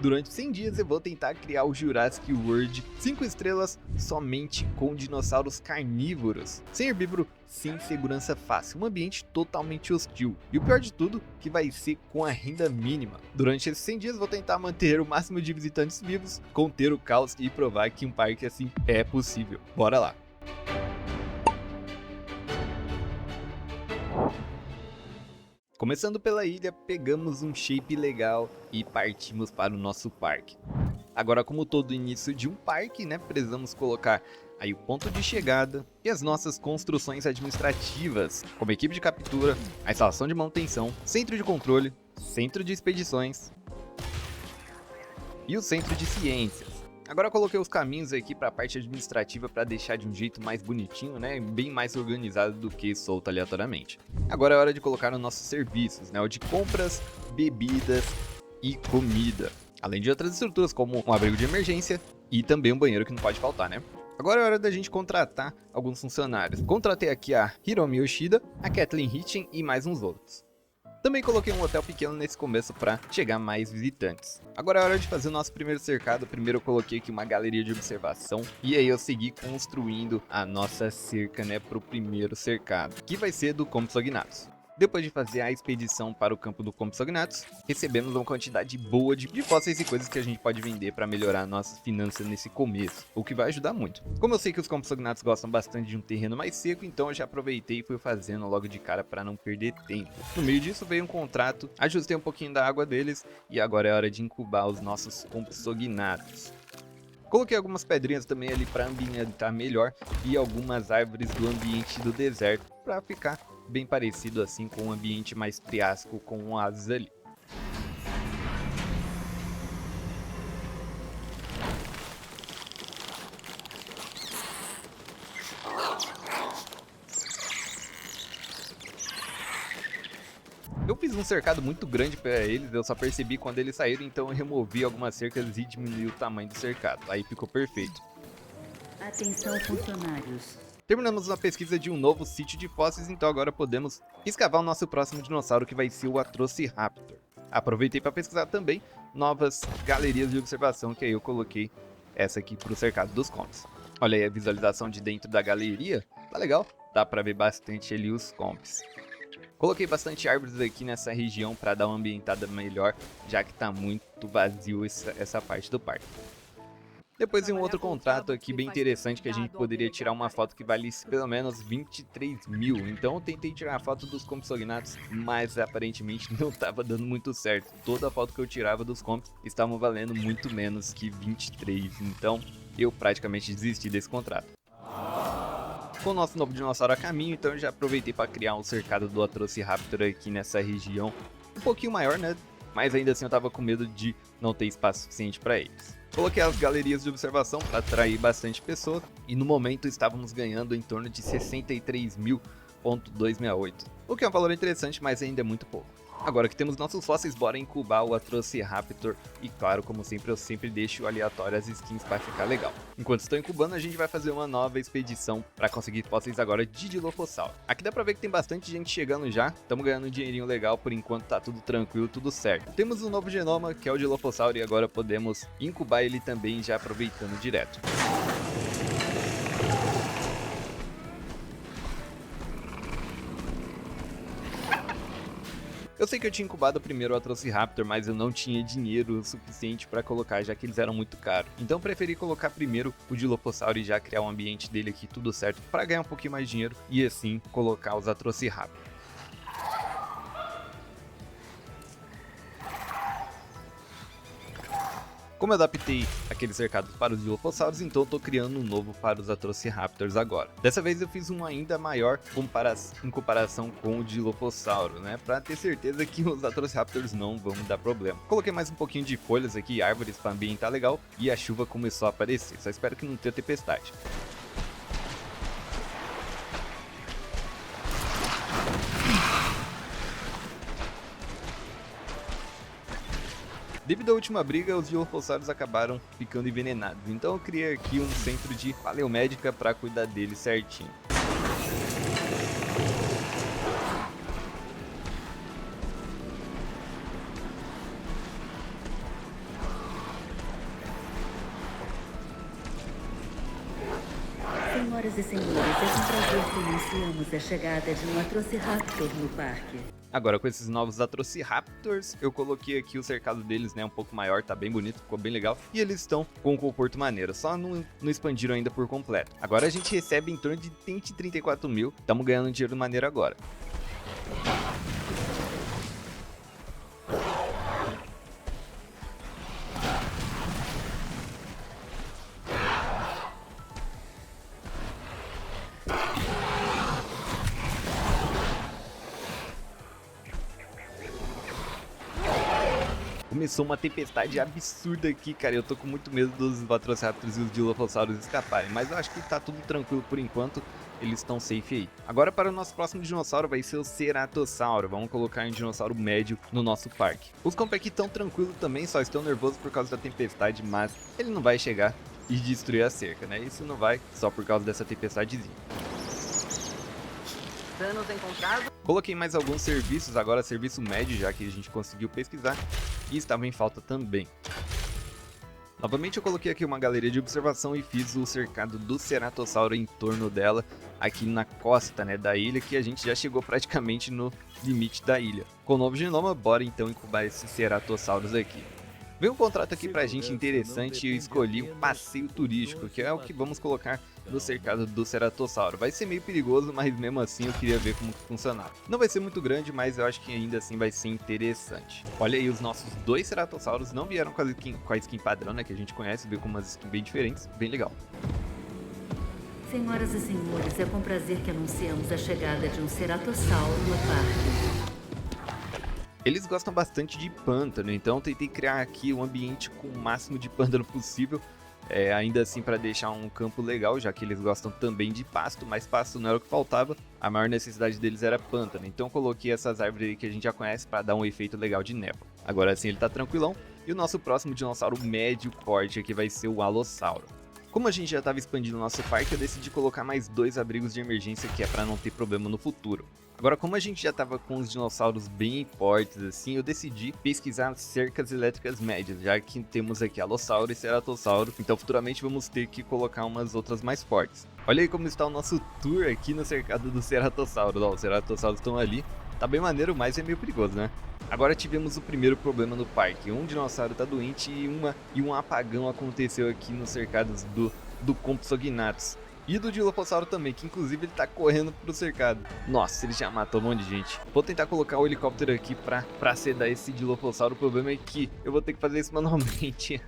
Durante 100 dias eu vou tentar criar o Jurassic World 5 estrelas somente com dinossauros carnívoros, sem herbívoro, sem segurança fácil, um ambiente totalmente hostil. E o pior de tudo, que vai ser com a renda mínima. Durante esses 100 dias vou tentar manter o máximo de visitantes vivos, conter o caos e provar que um parque assim é possível. Bora lá! Começando pela ilha, pegamos um shape legal e partimos para o nosso parque. Agora, como todo início de um parque, né, precisamos colocar aí o ponto de chegada e as nossas construções administrativas, como equipe de captura, a instalação de manutenção, centro de controle, centro de expedições e o centro de ciências. Agora eu coloquei os caminhos aqui para a parte administrativa para deixar de um jeito mais bonitinho, né, bem mais organizado do que solto aleatoriamente. Agora é hora de colocar os nossos serviços, né, o de compras, bebidas e comida. Além de outras estruturas como um abrigo de emergência e também um banheiro que não pode faltar, né? Agora é hora da gente contratar alguns funcionários. Contratei aqui a Hiromi Yoshida, a Kathleen Hitchen e mais uns outros. Também coloquei um hotel pequeno nesse começo para chegar mais visitantes. Agora é hora de fazer o nosso primeiro cercado. Primeiro eu coloquei aqui uma galeria de observação e aí eu segui construindo a nossa cerca, né, para o primeiro cercado, que vai ser do Compsognathus. Depois de fazer a expedição para o campo do Compsognathus, recebemos uma quantidade boa de fósseis e coisas que a gente pode vender para melhorar nossas finanças nesse começo, o que vai ajudar muito. Como eu sei que os Compsognathus gostam bastante de um terreno mais seco, então eu já aproveitei e fui fazendo logo de cara para não perder tempo. No meio disso veio um contrato, ajustei um pouquinho da água deles e agora é hora de incubar os nossos Compsognathus. Coloquei algumas pedrinhas também ali para ambientar melhor e algumas árvores do ambiente do deserto para ficar bem parecido assim com um ambiente mais triássico com asas ali. Eu fiz um cercado muito grande para eles, eu só percebi quando eles saíram, então eu removi algumas cercas e diminui o tamanho do cercado. Aí ficou perfeito. Atenção, funcionários. Terminamos uma pesquisa de um novo sítio de fósseis, então agora podemos escavar o nosso próximo dinossauro, que vai ser o Atrociraptor. Aproveitei para pesquisar também novas galerias de observação, que aí eu coloquei essa aqui para o cercado dos comps. Olha aí a visualização de dentro da galeria, tá legal? Dá para ver bastante ali os comps. Coloquei bastante árvores aqui nessa região para dar uma ambientada melhor, já que tá muito vazio essa parte do parque. Depois de um outro contrato aqui bem interessante que a gente poderia tirar uma foto que valesse pelo menos 23 mil. Então eu tentei tirar a foto dos Compsognathus, mas aparentemente não estava dando muito certo. Toda a foto que eu tirava dos comps estavam valendo muito menos que 23. Então eu praticamente desisti desse contrato. Com o nosso novo dinossauro a caminho, então eu já aproveitei para criar um cercado do Atrociraptor aqui nessa região. Um pouquinho maior, né? Mas ainda assim eu tava com medo de não ter espaço suficiente para eles. Coloquei as galerias de observação para atrair bastante pessoas e no momento estávamos ganhando em torno de 63.268, o que é um valor interessante, mas ainda é muito pouco. Agora que temos nossos fósseis, bora incubar o Atrociraptor e claro, como sempre, eu sempre deixo aleatório as skins para ficar legal. Enquanto estou incubando, a gente vai fazer uma nova expedição para conseguir fósseis agora de Dilophosaurus. Aqui dá para ver que tem bastante gente chegando já, estamos ganhando um dinheirinho legal, por enquanto tá tudo tranquilo, tudo certo. Temos um novo genoma que é o Dilophosaurus e agora podemos incubar ele também já aproveitando direto. Eu sei que eu tinha incubado primeiro o Atrociraptor, mas eu não tinha dinheiro suficiente para colocar, já que eles eram muito caros. Então eu preferi colocar primeiro o Dilophosaurus e já criar o ambiente dele aqui tudo certo para ganhar um pouquinho mais de dinheiro e assim colocar os Atrociraptor. Como eu adaptei aquele cercado para os Dilophosaurus, então eu tô criando um novo para os Atrociraptors agora. Dessa vez eu fiz um ainda maior em comparação com o Dilophosaurus, né? Pra ter certeza que os Atrociraptors não vão dar problema. Coloquei mais um pouquinho de folhas aqui, árvores para ambientar legal, e a chuva começou a aparecer. Só espero que não tenha tempestade. Devido à última briga, os Dilophosaurus acabaram ficando envenenados, então eu criei aqui um centro de paleomédica para cuidar deles certinho. Senhoras e senhores, é um prazer que anunciamos a chegada de um Atrociraptor no parque. Agora, com esses novos Atrociraptors, eu coloquei aqui o cercado deles, né, um pouco maior, tá bem bonito, ficou bem legal. E eles estão com um conforto maneiro, só não expandiram ainda por completo. Agora a gente recebe em torno de 134 mil, estamos ganhando dinheiro maneiro agora. Começou uma tempestade absurda aqui, cara. Eu tô com muito medo dos Batrociraptors e os Dilophosaurus escaparem. Mas eu acho que tá tudo tranquilo por enquanto. Eles estão safe aí. Agora para o nosso próximo dinossauro vai ser o Ceratossauro. Vamos colocar um dinossauro médio no nosso parque. Os comp aqui estão tranquilos também, só estão nervosos por causa da tempestade. Mas ele não vai chegar e destruir a cerca, né? Isso não vai só por causa dessa tempestadezinha. Danos encontrados. Coloquei mais alguns serviços, agora serviço médio, já que a gente conseguiu pesquisar, e estava em falta também. Novamente eu coloquei aqui uma galeria de observação e fiz o cercado do Ceratossauro em torno dela, aqui na costa, né, da ilha, que a gente já chegou praticamente no limite da ilha. Com o novo genoma, bora então incubar esses Ceratossauros aqui. Veio um contrato aqui pra gente interessante e eu escolhi um passeio turístico, que é o que vamos colocar no cercado do Ceratossauro. Vai ser meio perigoso, mas mesmo assim eu queria ver como que funcionava. Não vai ser muito grande, mas eu acho que ainda assim vai ser interessante. Olha aí, os nossos dois Ceratossauros não vieram com a skin padrão, né, que a gente conhece, veio com umas skins bem diferentes, bem legal. Senhoras e senhores, é com prazer que anunciamos a chegada de um Ceratossauro no parque. Eles gostam bastante de pântano, então eu tentei criar aqui um ambiente com o máximo de pântano possível, ainda assim para deixar um campo legal, já que eles gostam também de pasto, mas pasto não era o que faltava, a maior necessidade deles era pântano, então eu coloquei essas árvores aí que a gente já conhece para dar um efeito legal de névoa. Agora sim ele tá tranquilão, e o nosso próximo dinossauro médio porte aqui vai ser o Alossauro. Como a gente já estava expandindo o nosso parque, eu decidi colocar mais 2 abrigos de emergência, que é para não ter problema no futuro. Agora, como a gente já estava com os dinossauros bem fortes assim, eu decidi pesquisar cercas elétricas médias, já que temos aqui Alossauro e Ceratossauro, então futuramente vamos ter que colocar umas outras mais fortes. Olha aí como está o nosso tour aqui no cercado do Ceratossauro. Ó, os Ceratossauros estão ali, tá bem maneiro, mas é meio perigoso, né? Agora tivemos o primeiro problema no parque, um dinossauro tá doente e um apagão aconteceu aqui nos cercados do Compsognathus. E do Dilophosauro também, que inclusive ele tá correndo pro cercado. Nossa, ele já matou um monte de gente. Vou tentar colocar o helicóptero aqui pra sedar esse Dilophosauro. O problema é que eu vou ter que fazer isso manualmente.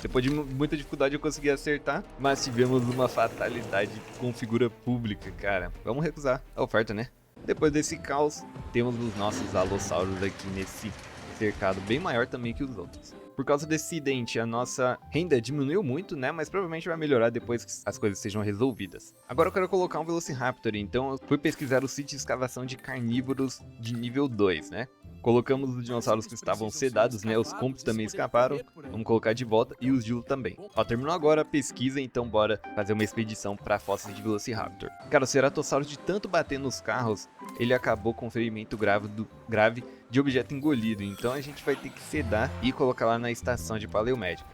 Depois de muita dificuldade eu consegui acertar, mas tivemos uma fatalidade com figura pública, cara. Vamos recusar a oferta, né? Depois desse caos, temos os nossos Alossauros aqui nesse cercado, bem maior também que os outros. Por causa desse acidente, a nossa renda diminuiu muito, né? Mas provavelmente vai melhorar depois que as coisas sejam resolvidas. Agora eu quero colocar um Velociraptor, então eu fui pesquisar o sítio de escavação de carnívoros de nível 2, né? Colocamos os dinossauros que estavam sedados, né? Os Comps também escaparam. Vamos colocar de volta e os Dilo também. Ó, terminou agora a pesquisa, então bora fazer uma expedição para fósseis de Velociraptor. Cara, o Ceratossauro, de tanto bater nos carros, ele acabou com ferimento grave de objeto engolido. Então a gente vai ter que sedar e colocar lá na estação de paleomédico.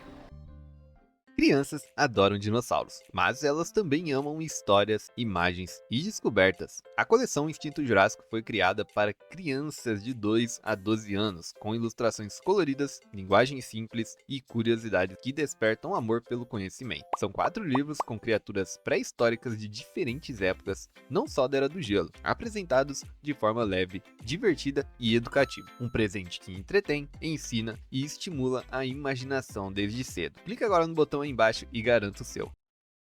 Crianças adoram dinossauros, mas elas também amam histórias, imagens e descobertas. A coleção Instinto Jurássico foi criada para crianças de 2 a 12 anos, com ilustrações coloridas, linguagem simples e curiosidades que despertam amor pelo conhecimento. São 4 livros com criaturas pré-históricas de diferentes épocas, não só da Era do Gelo, apresentados de forma leve, divertida e educativa. Um presente que entretém, ensina e estimula a imaginação desde cedo. Clica agora no botão aí embaixo e garanta o seu.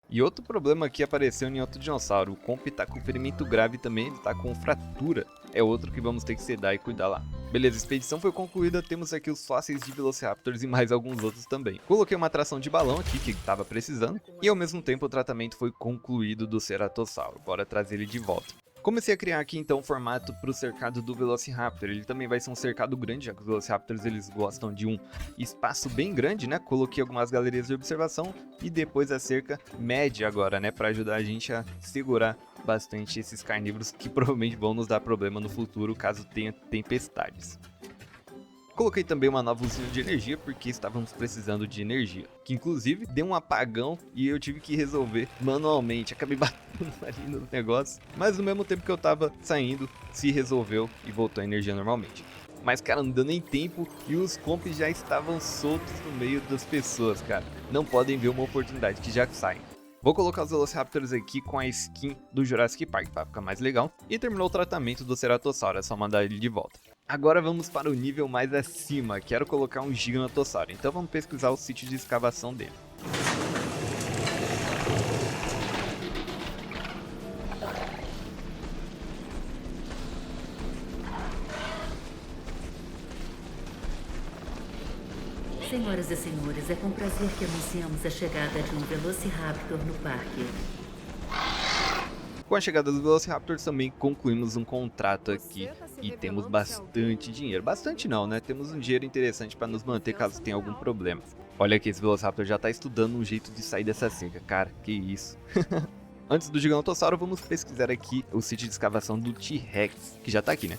E outro problema que apareceu em outro dinossauro, o Comp tá com ferimento grave também, ele tá com fratura, é outro que vamos ter que sedar e cuidar lá. Beleza, a expedição foi concluída, temos aqui os fósseis de Velociraptors e mais alguns outros também. Coloquei uma atração de balão aqui que tava precisando, e ao mesmo tempo o tratamento foi concluído do Ceratossauro, bora trazer ele de volta. Comecei a criar aqui então o formato para o cercado do Velociraptor. Ele também vai ser um cercado grande, já que os Velociraptors eles gostam de um espaço bem grande, né? Coloquei algumas galerias de observação e depois a cerca média agora, né? Para ajudar a gente a segurar bastante esses carnívoros que provavelmente vão nos dar problema no futuro caso tenha tempestades. Coloquei também uma nova usina de energia porque estávamos precisando de energia, que inclusive deu um apagão e eu tive que resolver manualmente. Acabei batendo ali no negócio, mas no mesmo tempo que eu tava saindo, se resolveu e voltou a energia normalmente. Mas, cara, não deu nem tempo e os comps já estavam soltos no meio das pessoas, cara. Não podem ver uma oportunidade que já saem. Vou colocar os Velociraptors aqui com a skin do Jurassic Park para ficar mais legal. E terminou o tratamento do Ceratossauro, é só mandar ele de volta. Agora vamos para o nível mais acima, quero colocar um Gigantossauro, então vamos pesquisar o sítio de escavação dele. Senhoras e senhores, é com prazer que anunciamos a chegada de um Velociraptor no parque. Com a chegada dos Velociraptors também concluímos um contrato aqui e temos bastante dinheiro. Bastante não, né? Temos um dinheiro interessante para nos manter caso tenha algum problema. Olha aqui, esse Velociraptor já tá estudando um jeito de sair dessa cerca, cara, que isso. Antes do Gigantossauro, vamos pesquisar aqui o sítio de escavação do T-Rex, que já tá aqui, né?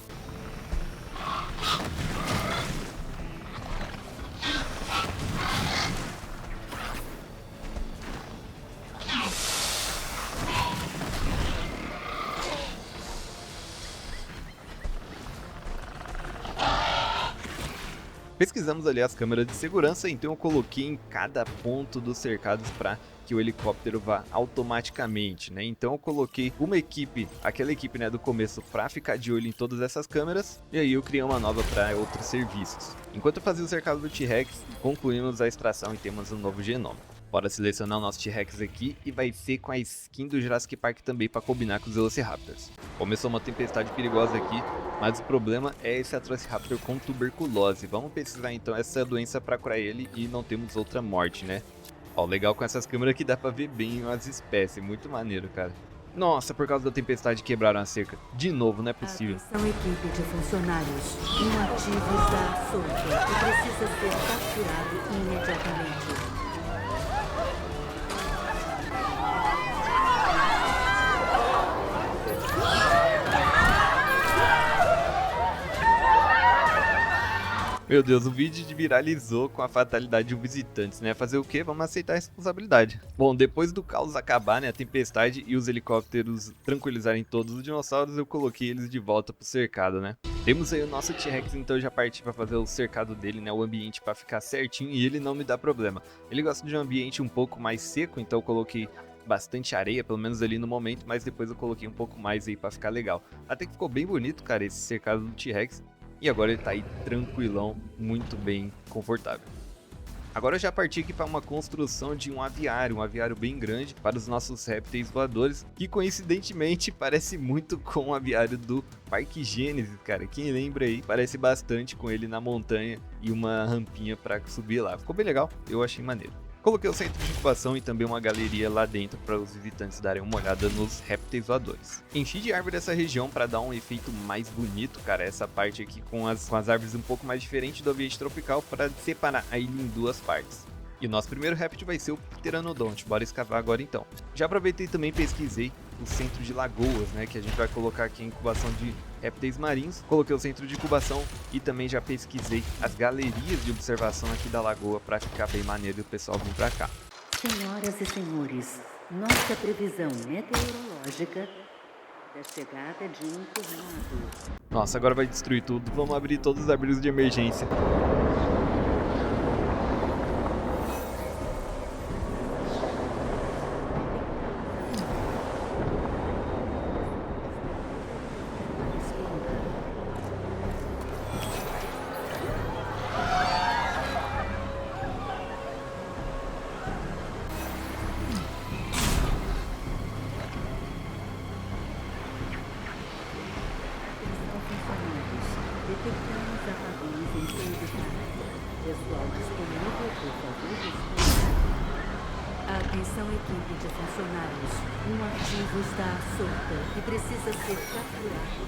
Pesquisamos ali as câmeras de segurança, então eu coloquei em cada ponto dos cercados para que o helicóptero vá automaticamente, né? Então eu coloquei uma equipe, aquela equipe, né, do começo para ficar de olho em todas essas câmeras, e aí eu criei uma nova para outros serviços. Enquanto eu fazia o cercado do T-Rex, concluímos a extração e temos um novo genoma. Bora selecionar o nosso T-Rex aqui e vai ser com a skin do Jurassic Park também para combinar com os Velociraptors. Começou uma tempestade perigosa aqui, mas o problema é esse Atrociraptor com tuberculose. Vamos pesquisar então essa doença para curar ele e não temos outra morte, né? Ó, legal com essas câmeras que dá para ver bem as espécies, muito maneiro, cara. Nossa, por causa da tempestade quebraram a cerca. De novo, não é possível. Atenção, equipe de funcionários. Um ativo está solto e precisa ser capturado imediatamente. Meu Deus, o vídeo viralizou com a fatalidade de um visitante, né? Fazer o quê? Vamos aceitar a responsabilidade. Bom, depois do caos acabar, né, a tempestade e os helicópteros tranquilizarem todos os dinossauros, eu coloquei eles de volta pro cercado, né? Temos aí o nosso T-Rex, então eu já parti para fazer o cercado dele, né, o ambiente para ficar certinho e ele não me dá problema. Ele gosta de um ambiente um pouco mais seco, então eu coloquei bastante areia, pelo menos ali no momento, mas depois eu coloquei um pouco mais aí para ficar legal. Até que ficou bem bonito, cara, esse cercado do T-Rex. E agora ele tá aí tranquilão, muito bem confortável. Agora eu já parti aqui para uma construção de um aviário bem grande para os nossos répteis voadores, que coincidentemente parece muito com o aviário do Parque Gênesis, cara. Quem lembra aí, parece bastante com ele na montanha e uma rampinha para subir lá. Ficou bem legal, eu achei maneiro. Coloquei o centro de incubação e também uma galeria lá dentro para os visitantes darem uma olhada nos répteis voadores. Enchi de árvore essa região para dar um efeito mais bonito, cara, essa parte aqui com as árvores um pouco mais diferente do ambiente tropical para separar a ilha em duas partes. E o nosso primeiro réptil vai ser o Pteranodonte, bora escavar agora então. Já aproveitei e também pesquisei o centro de lagoas, né, que a gente vai colocar aqui a incubação de répteis marinhos. Coloquei o centro de incubação e também já pesquisei as galerias de observação aqui da lagoa para ficar bem maneiro e o pessoal vir para cá. Senhoras e senhores, nossa previsão meteorológica da chegada de um tornado. Nossa, agora vai destruir tudo. Vamos abrir todos os abrigos de emergência. Detectamos apagões em todo o parque. Pessoal disponível, por favor, descontar. Atenção, equipe de funcionários. Um ativo está solto e precisa ser capturado.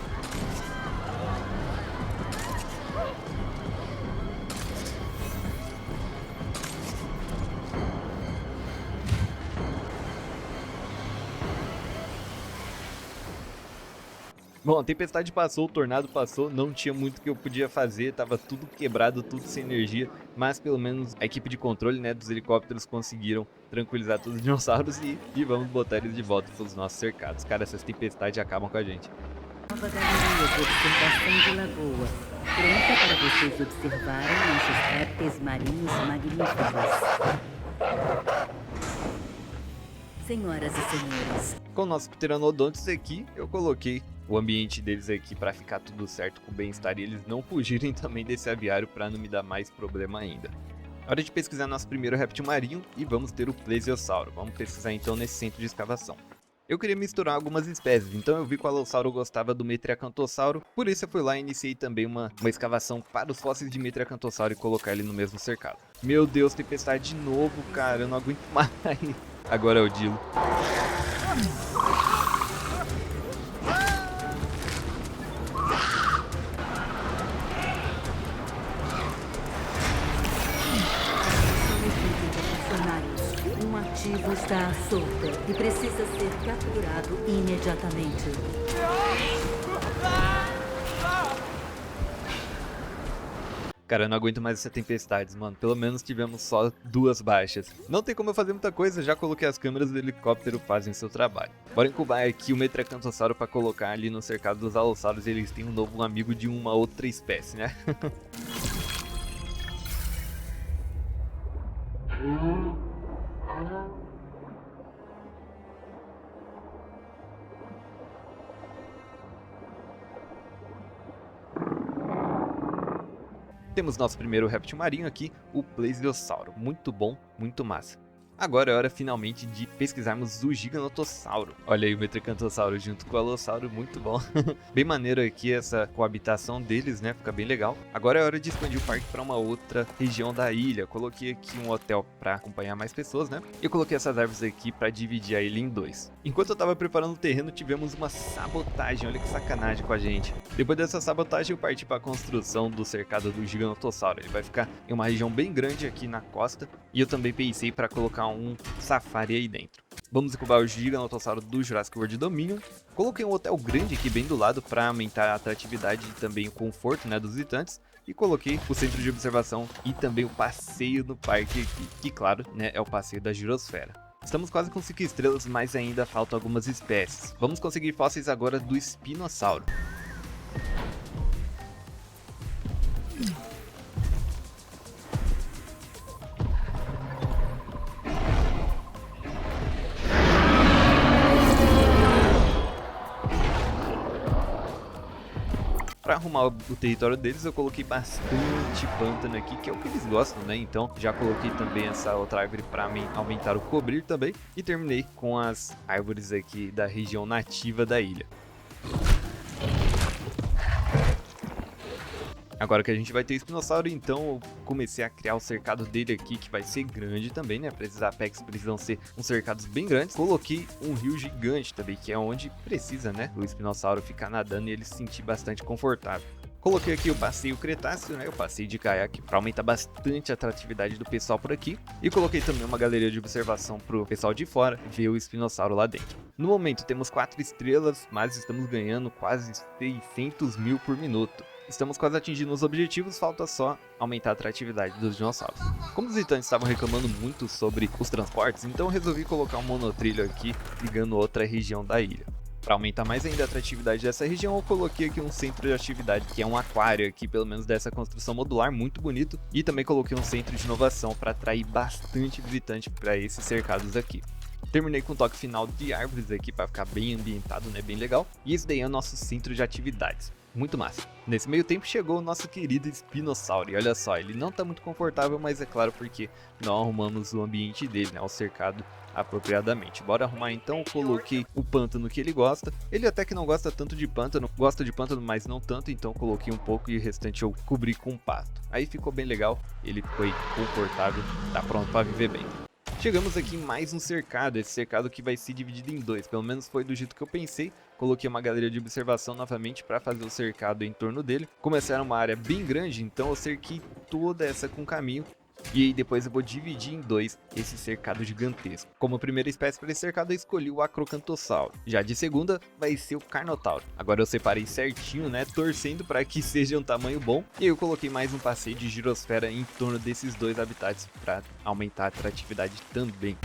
Bom, a tempestade passou, o tornado passou, não tinha muito que eu podia fazer, tava tudo quebrado, tudo sem energia, mas pelo menos a equipe de controle, né, dos helicópteros conseguiram tranquilizar todos os dinossauros e vamos botar eles de volta pros nossos cercados. Cara, essas tempestades acabam com a gente. Nova galeria de observação de lagoa, pronta para vocês observarem nossos répteis marinhos magníficos. Senhoras e senhores, Com o nosso pteranodontes aqui, eu coloquei o ambiente deles aqui para ficar tudo certo com o bem-estar e eles não fugirem também desse aviário para não me dar mais problema ainda. Hora de pesquisar nosso primeiro réptil marinho e vamos ter o plesiosauro. Vamos pesquisar então nesse centro de escavação. Eu queria misturar algumas espécies, então eu vi que o alossauro gostava do metriacantossauro, por isso eu fui lá e iniciei também uma escavação para os fósseis de metriacantossauro e colocar ele no mesmo cercado. Meu Deus, tempestade de novo, cara, eu não aguento mais. Agora é o Dilo. um ativo está à solta e precisa ser capturado imediatamente. Cara, eu não aguento mais essa tempestade, mano. Pelo menos tivemos só 2 baixas. Não tem como eu fazer muita coisa, já coloquei as câmeras do helicóptero fazem seu trabalho. Bora incubar aqui o metriacantossauro pra colocar ali no cercado dos alossauros. Eles têm um novo amigo de uma outra espécie, né? Temos nosso primeiro réptil marinho aqui, o plesiosauro. Muito bom, muito massa. Agora é hora finalmente de pesquisarmos o giganotossauro. Olha aí o metricantossauro junto com o alossauro, muito bom. Bem maneiro aqui essa coabitação deles, né? Fica bem legal. Agora é hora de expandir o parque para uma outra região da ilha. Coloquei aqui um hotel para acompanhar mais pessoas, né? E eu coloquei essas árvores aqui para dividir a ilha em 2. Enquanto eu tava preparando o terreno, tivemos uma sabotagem. Olha que sacanagem com a gente. Depois dessa sabotagem, eu parti para a construção do cercado do giganotossauro. Ele vai ficar em uma região bem grande aqui na costa. E eu também pensei para colocar um safari aí dentro. Vamos incubar o giganotossauro do Jurassic World Dominion. Coloquei um hotel grande aqui bem do lado para aumentar a atratividade e também o conforto, né, dos visitantes. E coloquei o centro de observação e também o passeio no parque aqui, que claro, né, é o passeio da Girosfera. Estamos quase com 5 estrelas, mas ainda faltam algumas espécies. Vamos conseguir fósseis agora do espinossauro. Para arrumar o território deles, eu coloquei bastante pântano aqui, que é o que eles gostam, né? Então já coloquei também essa outra árvore para aumentar o cobrir também. E terminei com as árvores aqui da região nativa da ilha. Agora que a gente vai ter espinossauro, então eu comecei a criar o cercado dele aqui, que vai ser grande também, né? Esses apex precisam ser uns cercados bem grandes. Coloquei um rio gigante também, que é onde precisa, né? O espinossauro ficar nadando e ele se sentir bastante confortável. Coloquei aqui o passeio Cretáceo, né? O passeio de caiaque, para aumentar bastante a atratividade do pessoal por aqui. E coloquei também uma galeria de observação para o pessoal de fora ver o espinossauro lá dentro. No momento temos 4 estrelas, mas estamos ganhando quase 600 mil por minuto. Estamos quase atingindo os objetivos, falta só aumentar a atratividade dos dinossauros. Como os visitantes estavam reclamando muito sobre os transportes, então eu resolvi colocar um monotrilho aqui ligando outra região da ilha. Para aumentar mais ainda a atratividade dessa região, eu coloquei aqui um centro de atividade, que é um aquário aqui, pelo menos dessa construção modular, muito bonito. E também coloquei um centro de inovação para atrair bastante visitante para esses cercados aqui. Terminei com um toque final de árvores aqui para ficar bem ambientado, né, bem legal. E esse daí é o nosso centro de atividades. Muito massa. Nesse meio tempo chegou o nosso querido espinossauro. E olha só, ele não tá muito confortável, mas é claro porque não arrumamos o ambiente dele, né? O cercado apropriadamente. Bora arrumar então. Eu coloquei o pântano que ele gosta. Ele até que não gosta tanto de pântano. Gosta de pântano, mas não tanto. Então eu coloquei um pouco e o restante eu cobri com pasto. Aí ficou bem legal. Ele foi confortável. Tá pronto para viver bem. Chegamos aqui em mais um cercado, esse cercado que vai ser dividido em 2, pelo menos foi do jeito que eu pensei. Coloquei uma galeria de observação novamente para fazer o cercado em torno dele. Como essa era uma área bem grande, então eu cerquei toda essa com caminho E aí depois eu vou dividir em dois esse cercado gigantesco. Como primeira espécie para esse cercado eu escolhi o Acrocantossauro. Já de segunda vai ser o Carnotauro. Agora eu separei certinho, né, torcendo para que seja um tamanho bom. E aí eu coloquei mais um passeio de girosfera em torno desses dois habitats para aumentar a atratividade também.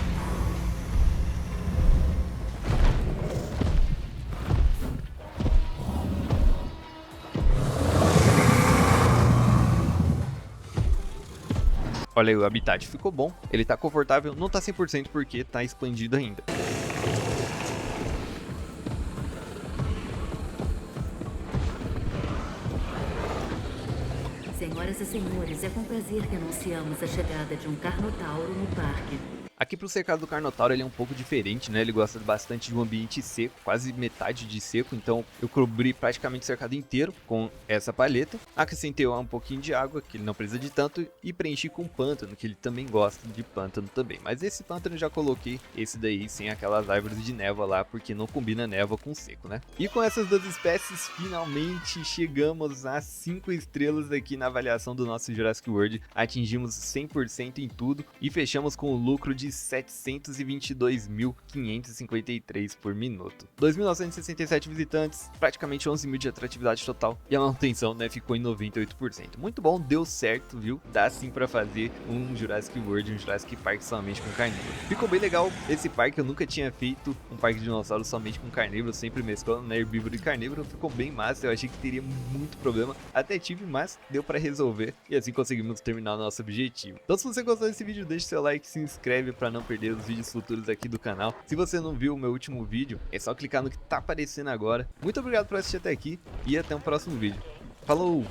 Olha aí, o habitat ficou bom, ele tá confortável, não tá 100% porque tá expandido ainda. Senhoras e senhores, é com prazer que anunciamos a chegada de um Carnotauro no parque. Aqui pro cercado do Carnotauro ele é um pouco diferente, né? Ele gosta bastante de um ambiente seco, quase metade de seco, então eu cobri praticamente o cercado inteiro com essa palheta. Acrescentei um pouquinho de água, que ele não precisa de tanto, e preenchi com pântano, que ele também gosta de pântano também. Mas esse pântano eu já coloquei esse daí sem aquelas árvores de névoa lá, porque não combina névoa com seco, né? E com essas duas espécies, finalmente chegamos a 5 estrelas aqui na avaliação do nosso Jurassic World. Atingimos 100% em tudo e fechamos com o lucro de 722.553 por minuto. 2.967 visitantes, praticamente 11 mil de atratividade total e a manutenção, né, ficou em 98%. Muito bom, deu certo, viu? Dá sim pra fazer um Jurassic World, um Jurassic Park somente com carnívoro. Ficou bem legal esse parque, eu nunca tinha feito um parque de dinossauro somente com carnívoro, sempre mesclando, né, herbívoro e carnívoro. Ficou bem massa, eu achei que teria muito problema, até tive, mas deu pra resolver e assim conseguimos terminar o nosso objetivo. Então se você gostou desse vídeo, deixa seu like, se inscreve para não perder os vídeos futuros aqui do canal. Se você não viu o meu último vídeo, é só clicar no que tá aparecendo agora. Muito obrigado por assistir até aqui e até o próximo vídeo. Falou!